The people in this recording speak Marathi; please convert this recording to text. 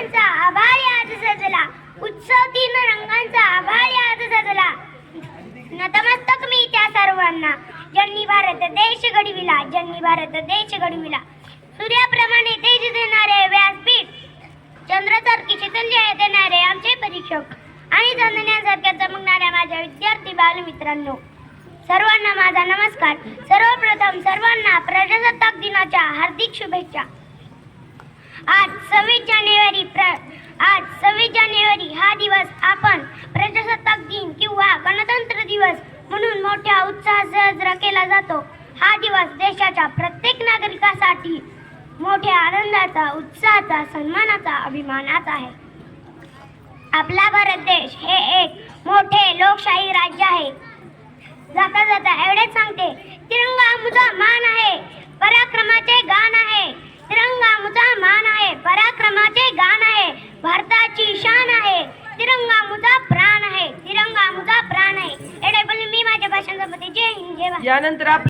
रंगांचा आभाळ आज सजला, उत्सव तीन रंगांचा आभाळ आज सजला. नतमस्तक मी त्या सर्वांना, ज्यांनी भारत देश घडविला, ज्यांनी भारत देश घडविला. सूर्याप्रमाणे तेज देणारे व्यासपीठ, चंद्रासारखी शीतल देणारे आमचे परीक्षक आणि चांदण्यासारख्या चमकणाऱ्या माझ्या विद्यार्थी बालमित्रांनो, सर्वांना माझा नमस्कार. सर्वप्रथम सर्वांना प्रजासत्ताक दिनाच्या हार्दिक शुभेच्छा. आज 26 जानेवारी हा दिवस आपण प्रजासत्ताक दिन किंवा गणतंत्र दिवस म्हणून मोठ्या उत्साहात साजरा केला जातो. हा दिवस देशाच्या प्रत्येक नागरिकासाठी मोठ्या आनंदाचा, उत्साहाचा, सन्मानाचा, अभिमानाचा आहे. आपला भारत देश हे एक मोठे लोकशाही राज्य आहे. जाता जाता एवढेच सांगते, तिरंगा मुझा मान आहे, पराक्रमाचे गाण आहे. तिरंगा मुझा मान आहे, पराक्रमाचे गाण आहे. भारताची शान आहे, तिरंगा मुझा प्राण आहे, तिरंगा मुझा प्राण आहे. एवढे बोलून मी माझ्या भाषण संपवते. जय हिंद, जय भारत. यानंतर